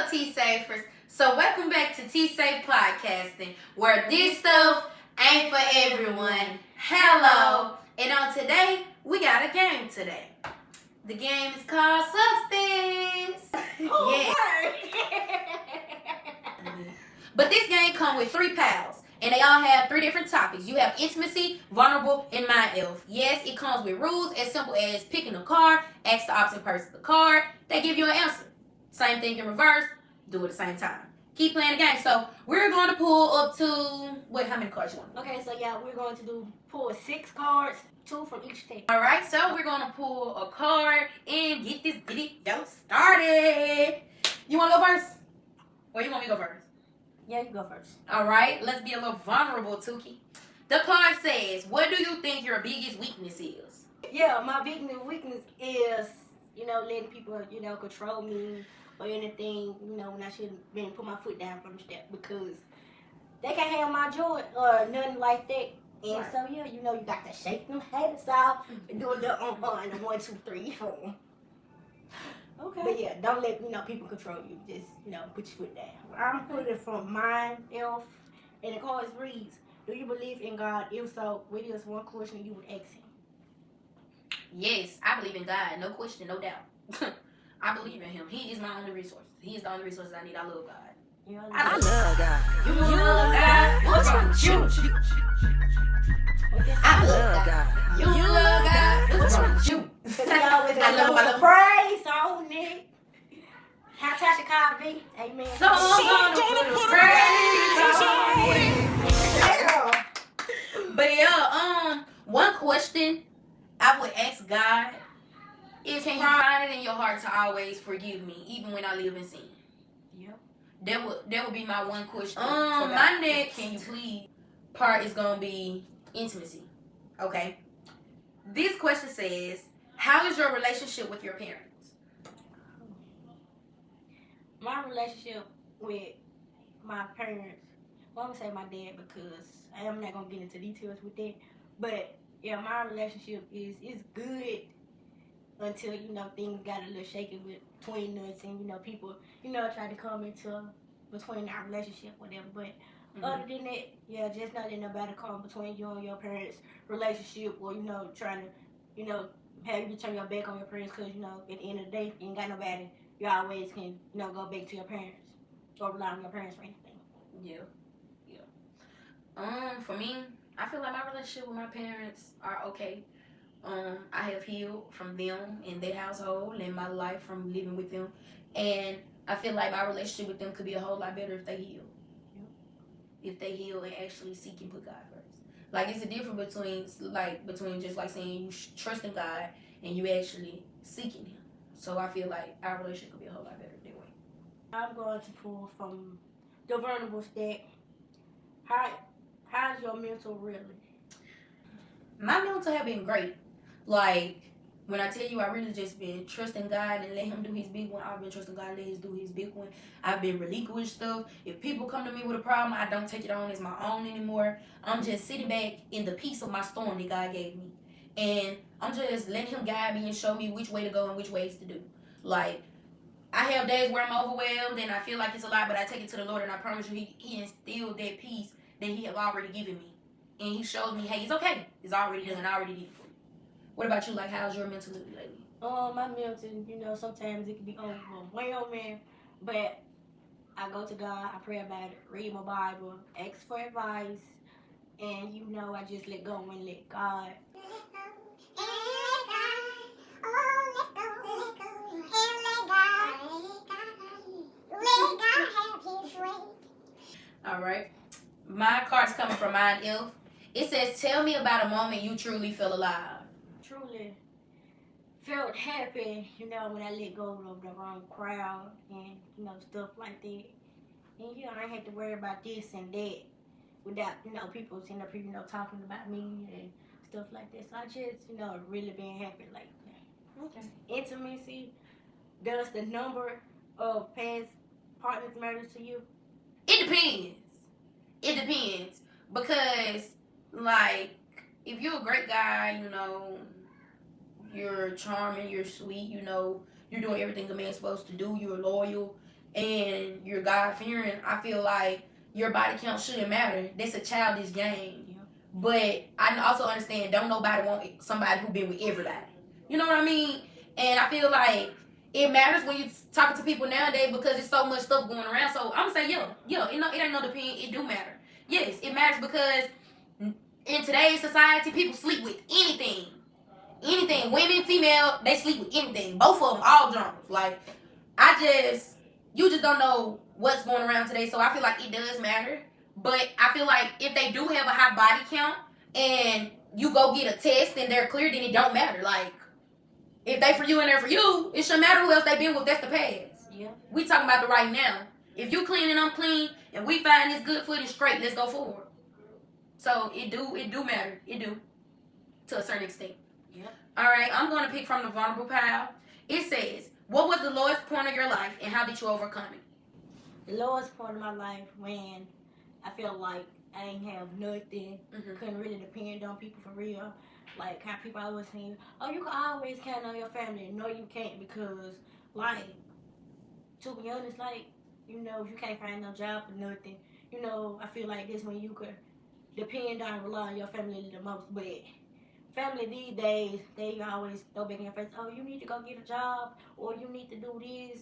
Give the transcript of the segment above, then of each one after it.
T.S.A.F.ers. So welcome back to T.S.A.F.E podcasting, where this stuff ain't for everyone. Hello. And on today, we got a game today. The game is called Substance. Yeah. But this game comes with 3 pals, and they all have 3 different topics. You have intimacy, vulnerable, and mind elf. Yes, it comes with rules as simple as picking a card, ask the opposite person the card, they give you an answer. Same thing in reverse, do it at the same time. Keep playing the game. So we're going to pull up to, how many cards you want? Okay, so yeah, we're going to pull 6 cards, 2 from each deck. Alright, so we're going to pull a card and get this video started. You want to go first? Or you want me to go first? Yeah, you go first. Alright, let's be a little vulnerable, Tuki. The card says, what do you think your biggest weakness is? Yeah, my biggest weakness is, letting people, control me or anything, when I should have been put my foot down from the step, because they can't have my joy or nothing like that. And right. So, yeah, you got to shake them haters out and do the and the 1, 2, 3, 4. Okay. But yeah, don't let people control you. Just put your foot down. I'm putting it from Mind Elf, and the cards reads: do you believe in God? If so, what is one question you would ask him? Yes, I believe in God. No question, no doubt. I believe in him. He is my only resource. He is the only resource I need. I love God. I love God. You love God. What's wrong with you? I love God. You love God. What's wrong with you? I love praise on it. How Tasha called me. Amen. So I'm gonna put praise on it. But yeah, one question I would ask God is, can you find it in your heart to always forgive me, even when I live in sin? Yep. That would be my one question. My next, can you please, part is gonna be intimacy. Okay. This question says, how is your relationship with your parents? My relationship with my parents, well, I'm gonna say my dad, because I'm not gonna get into details with that. But yeah, my relationship is good until things got a little shaky between us, and people try to come into between our relationship, whatever. But other than that, yeah, just not letting nobody come between you and your parents' relationship, or trying to have you turn your back on your parents, because at the end of the day, you ain't got nobody. You always can go back to your parents or rely on your parents for anything. Yeah. For me, I feel like my relationship with my parents are okay. I have healed from them and their household and my life from living with them, and I feel like my relationship with them could be a whole lot better if they heal. If they heal and actually seek and put God first. Like, it's a difference between just like saying you trusting God and you actually seeking Him. So I feel like our relationship could be a whole lot better that way. I'm going to pull from the vulnerable stack. How's your mental really? My mental have been great. Like, when I tell you, I really just been trusting God and let Him do His big one. I've been trusting God and let Him do His big one. I've been relinquished stuff. If people come to me with a problem, I don't take it on as my own anymore. I'm just sitting back in the peace of my storm that God gave me. And I'm just letting Him guide me and show me which way to go and which ways to do. Like, I have days where I'm overwhelmed and I feel like it's a lot, but I take it to the Lord, and I promise you, He instilled that peace that He have already given me. And He showed me, hey, it's okay. It's already done. I already did it for you. What about you? Like, how's your mental lately? My mental, sometimes it can be overwhelming, but I go to God, I pray about it, read my Bible, ask for advice, and I just let go and let God. All right. My card's coming from Mind Elf. It says, tell me about a moment you truly feel alive. Truly felt happy, when I let go of the wrong crowd and, stuff like that. And, I ain't had to worry about this and that without, people sitting up here, talking about me and stuff like that. So I just, really been happy like that. Okay. Intimacy, does the number of past partners matter to you? It depends. Because, like, if you're a great guy, you're charming, you're sweet, you're doing everything a man's supposed to do, you're loyal, and you're God-fearing, I feel like your body count shouldn't matter. That's a childish game. Yeah. But I also understand don't nobody want somebody who been with everybody. You know what I mean? And I feel like it matters when you're talking to people nowadays because there's so much stuff going around. So I'm gonna say, it ain't no depend. It do matter. Yes, it matters because in today's society, people sleep with anything. Anything. Women, female, they sleep with anything. Both of them, all genres. Like, you just don't know what's going around today. So I feel like it does matter. But I feel like if they do have a high body count and you go get a test and they're clear, then it don't matter. Like, if they for you and they're for you, it shouldn't matter who else they been with. That's the past. Yeah. We talking about the right now. If you clean and I'm clean and we find this good footage straight, let's go forward. So it do matter. It do. To a certain extent. Yeah. Alright, I'm gonna pick from the vulnerable pile. It says, what was the lowest point of your life and how did you overcome it? The lowest point of my life when I felt like I ain't have nothing, couldn't really depend on people for real. Like how people always saying, oh, you can always count on your family. No, you can't because, like, to be honest, like, you know, if you can't find no job or nothing, you know, I feel like this when you could depend on and rely on your family the most. But family these days, they always throw back in your face, oh, you need to go get a job or you need to do this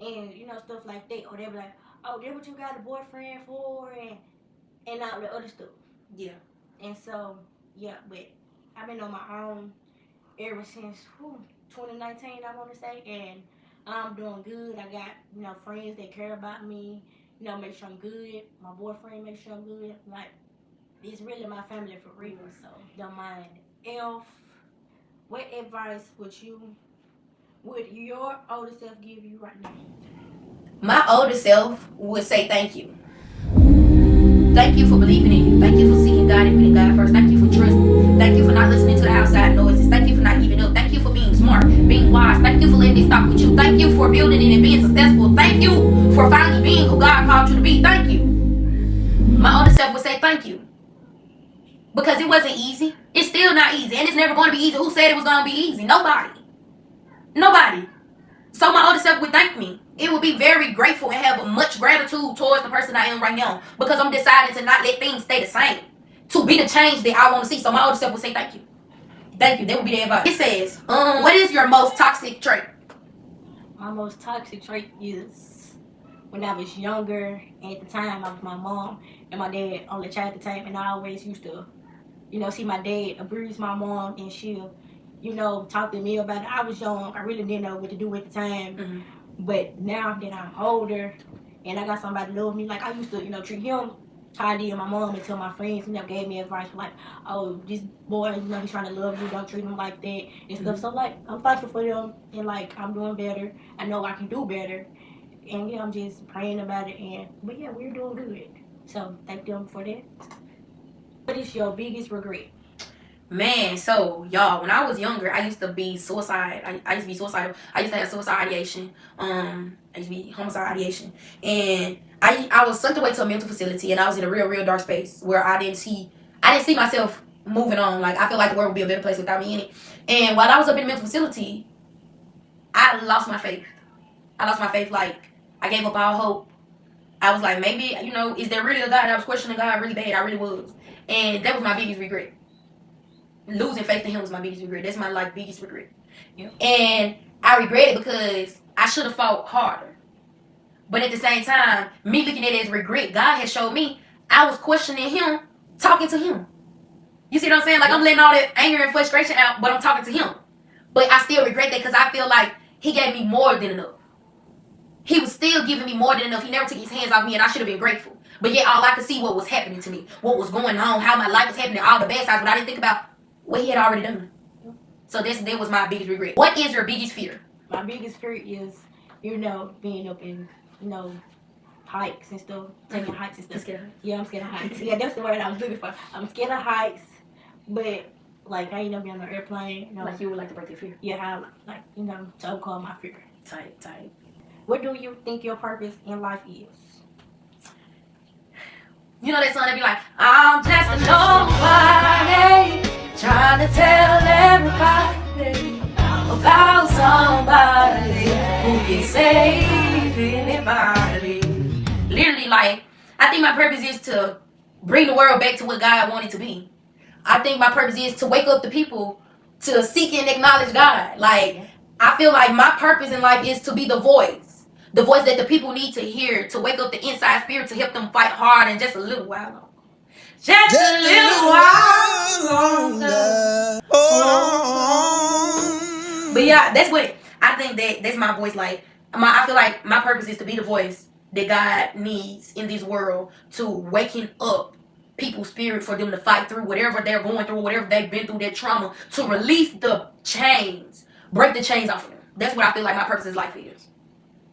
and, you know, stuff like that. Or they'll be like, oh, that's what you got a boyfriend for and all the other stuff. Yeah. And so, yeah, but I've been on my own ever since 2019, I want to say, and I'm doing good. I got, you know, friends that care about me, you know, make sure I'm good. My boyfriend make sure I'm good. Like, it's really my family for real, so don't mind. What advice would your older self give you right now? My older self would say thank you. Thank you for believing in you. Thank you for seeking God and putting God first. Thank you for trusting. Thank you for not listening to the outside noises. Thank you for not giving up. Thank you for being smart, being wise. Thank you for letting it stop with you. Thank you for building it and being successful. Thank you for finally being who God called you to be. Thank you. My older self would say thank you. Because it wasn't easy. It's still not easy. And it's never going to be easy. Who said it was going to be easy? Nobody. So my older self would thank me. It would be very grateful and have much gratitude towards the person I am right now. Because I'm deciding to not let things stay the same. To be the change that I want to see. So my older self would say thank you. Thank you. That would be the advice. It says, what is your most toxic trait? My most toxic trait is when I was younger. At the time, I was my mom and my dad only child at the time. And I always used to, you know, see my dad abuse my mom and she'll, you know, talk to me about it. I was young. I really didn't know what to do at the time. But now that I'm older and I got somebody to love me, like I used to, you know, treat him how I did my mom until my friends, you know, gave me advice like, oh, this boy, you know, he's trying to love you. Don't treat him like that and stuff. So, like, I'm thankful for them and, like, I'm doing better. I know I can do better. And, yeah, I'm just praying about it. But, yeah, we're doing good. So, thank them for that. What is your biggest regret? Man, so y'all, when I was younger, I used to be suicidal. I used to be suicidal. I used to have suicide ideation. I used to be homicide ideation. And I was sucked away to a mental facility and I was in a real dark space where I didn't see myself moving on. Like, I feel like the world would be a better place without me in it. And while I was up in the mental facility, I lost my faith. Like, I gave up all hope. I was like, maybe, you know, is there really a God? I was questioning God really bad. I really was. And that was my biggest regret. Losing faith in him was my biggest regret. That's my, like, biggest regret. Yeah. And I regret it because I should have fought harder. But at the same time, me looking at it as regret, God has showed me I was questioning him, talking to him. You see what I'm saying? Like, I'm letting all that anger and frustration out, but I'm talking to him. But I still regret that because I feel like he gave me more than enough. He was still giving me more than enough. He never took his hands off me, and I should have been grateful. But yet, all I could see what was happening to me, what was going on, how my life was happening, all the bad sides, but I didn't think about what he had already done. So that was my biggest regret. What is your biggest fear? My biggest fear is, you know, being up in, you know, hikes and stuff, taking hikes and stuff. Scared? Yeah, I'm scared of heights. Yeah, that's the word I was looking for. I'm scared of heights, but like I ain't never been on an airplane. You know, like you would like to break your fear. Yeah, I like you know to overcome my fear. Tight. What do you think your purpose in life is? You know that song that be like, I'm just a nobody, trying to tell everybody about somebody who can save anybody. Literally, like, I think my purpose is to bring the world back to what God wanted to be. I think my purpose is to wake up the people to seek and acknowledge God. Like, I feel like my purpose in life is to be the voice that the people need to hear, to wake up the inside spirit, to help them fight hard and just a little while longer. Just a little while longer. Oh. But yeah, that's what I think. That's my voice. Like, I feel like my purpose is to be the voice that God needs in this world to waken up people's spirit for them to fight through whatever they're going through, whatever they've been through, their trauma, to release the chains, break the chains off of them. That's what I feel like my purpose in life is.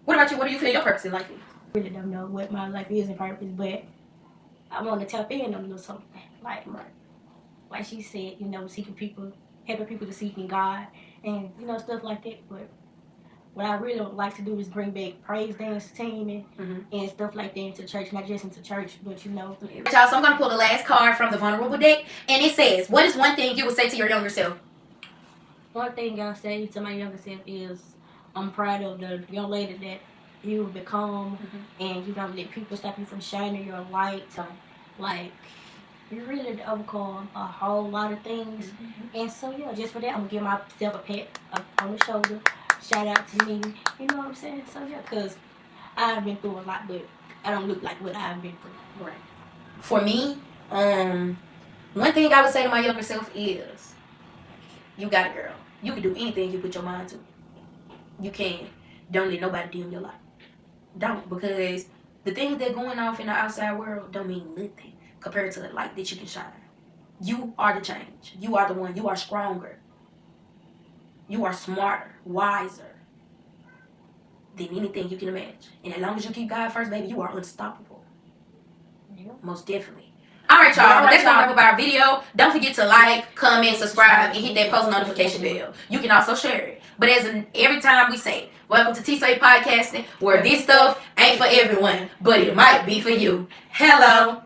What about you? What do you feel your purpose in life is? I really don't know what my life is and purpose, but I want to tap in on a little something. Like she said, you know, seeking people, helping people to seek in God, and you know, stuff like that. But what I really don't like to do is bring back praise dance team and stuff like that into church, not just into church, but you know. Y'all, so I'm gonna pull the last card from the vulnerable deck, and it says, "What is one thing you would say to your younger self?" One thing I'll say to my younger self is, I'm proud of the young lady that you've become, and you don't let people stop you from shining your light. Like, you really overcome a whole lot of things, and so yeah, just for that, I'm gonna give myself a pat on the shoulder. Shout out to me, you know what I'm saying? So yeah, because I've been through a lot, but I don't look like what I've been through. Right. For me, one thing I would say to my younger self is, you got it, girl. You can do anything you put your mind to. You can. Don't let nobody dim your light. Don't, because the things that are going off in the outside world don't mean nothing compared to the light that you can shine. You are the change. You are the one. You are stronger. You are smarter, wiser than anything you can imagine. And as long as you keep God first, baby, you are unstoppable. Yeah. Most definitely. Alright, y'all, but that's gonna wrap up our video. Don't forget to like, comment, subscribe, and hit that post notification bell. You can also share it. But every time we say, welcome to T.S.A.F.E Podcasting, where this stuff ain't for everyone, but it might be for you. Hello.